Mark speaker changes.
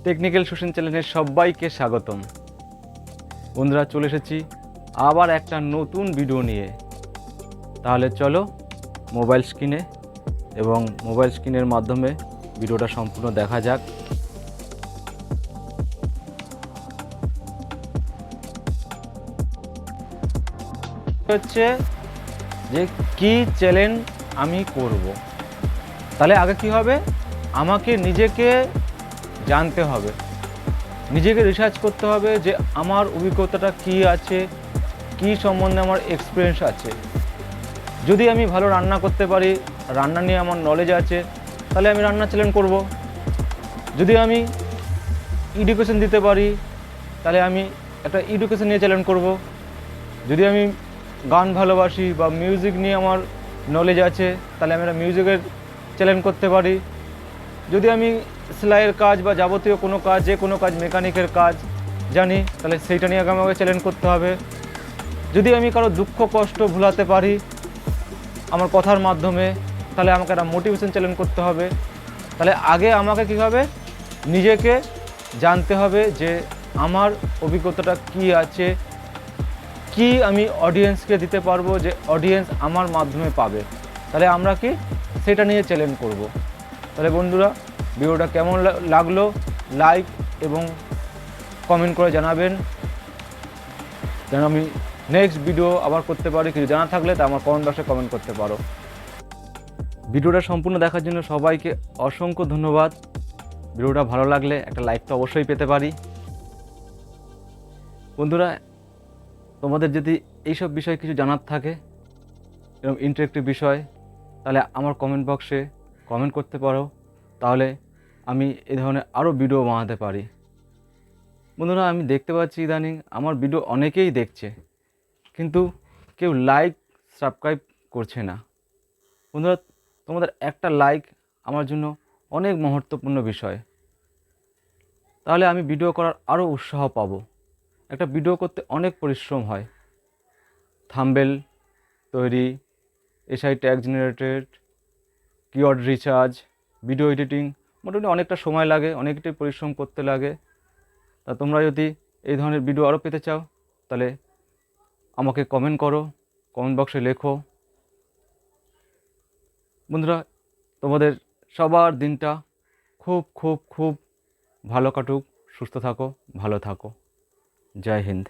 Speaker 1: Technical সুশীন চ্যানেলের সবাইকে স্বাগতম। বন্ধুরা, চলে এসেছি আবার একটা নতুন ভিডিও নিয়ে। তাহলে চলো মোবাইল স্ক্রিনে এবং মোবাইল স্ক্রিনের মাধ্যমে ভিডিওটা সম্পূর্ণ দেখা যাক। হচ্ছে যে কি চ্যালেঞ্জ আমি করব, তাহলে আগে কি হবে, আমাকে নিজেকে জানতে হবে, নিজেকে রিসার্চ করতে হবে যে আমার অভিজ্ঞতাটা কি আছে, কি সম্বন্ধে আমার এক্সপিরিয়েন্স আছে। যদি আমি ভালো রান্না করতে পারি, রান্না নিয়ে আমার নলেজ আছে, তাহলে আমি রান্না চ্যালেঞ্জ করব। যদি আমি এডুকেশন দিতে পারি, তাহলে আমি একটা এডুকেশন নিয়ে চ্যালেঞ্জ করব। যদি আমি গান ভালোবাসি বা মিউজিক নিয়ে আমার নলেজ আছে, তাহলে আমি একটা মিউজিকের চ্যালেঞ্জ করতে পারি। যদি আমি সেলাইয়ের কাজ বা যাবতীয় কোনো কাজ, যে কোনো কাজ, মেকানিকের কাজ জানি, তাহলে সেইটা নিয়ে আমাকে চ্যালেঞ্জ করতে হবে। যদি আমি কারো দুঃখ কষ্ট ভুলাতে পারি আমার কথার মাধ্যমে, তাহলে আমাকে একটা মোটিভেশন চ্যালেঞ্জ করতে হবে। তাহলে আগে আমাকে কী হবে, নিজেকে জানতে হবে যে আমার অভিজ্ঞতাটা কি আছে, কি আমি অডিয়েন্সকে দিতে পারবো যে অডিয়েন্স আমার মাধ্যমে পাবে। তাহলে আমরা কি সেটা নিয়ে চ্যালেঞ্জ করব। তাহলে বন্ধুরা, ভিডিওটা কেমন লাগলো লাইক এবং কমেন্ট করে জানাবেন, যেন আমি নেক্সট ভিডিও আবার করতে পারি। কিছু জানা থাকলে তা আমার কমেন্ট বক্সে কমেন্ট করতে পারো। ভিডিওটা সম্পূর্ণ দেখার জন্য সবাইকে অসংখ্য ধন্যবাদ। ভিডিওটা ভালো লাগলে একটা লাইক তো অবশ্যই পেতে পারি। বন্ধুরা, তোমাদের যদি এইসব বিষয়ে কিছু জানার থাকে, এরকম ইন্টারেক্টিভ বিষয়, তাহলে আমার কমেন্ট বক্সে কমেন্ট করতে পারো। তাহলে আমি এই ধরনের আরও ভিডিও বানাতে পারি। বন্ধুরা, আমি দেখতে পাচ্ছি ইদানিং আমার ভিডিও অনেকেই দেখছে, কিন্তু কেউ লাইক সাবস্ক্রাইব করছে না। বন্ধুরা, তোমাদের একটা লাইক আমার জন্য অনেক মহত্বপূর্ণ বিষয়। তাহলে আমি ভিডিও করার আরও উৎসাহ পাবো। একটা ভিডিও করতে অনেক পরিশ্রম হয়, থাম্বনেল তৈরি, SI tag generated, keyword research, video editing, মোটামুটি অনেকটা সময় লাগে, অনেকটাই পরিশ্রম করতে লাগে। তা তোমরা যদি এই ধরনের ভিডিও আরও পেতে চাও, তাহলে আমাকে কমেন্ট করো, কমেন্ট বক্সে লেখো। বন্ধুরা, তোমাদের সবার দিনটা খুব খুব খুব ভালো কাটুক, সুস্থ থাকো, ভালো থাকো। জয় হিন্দ।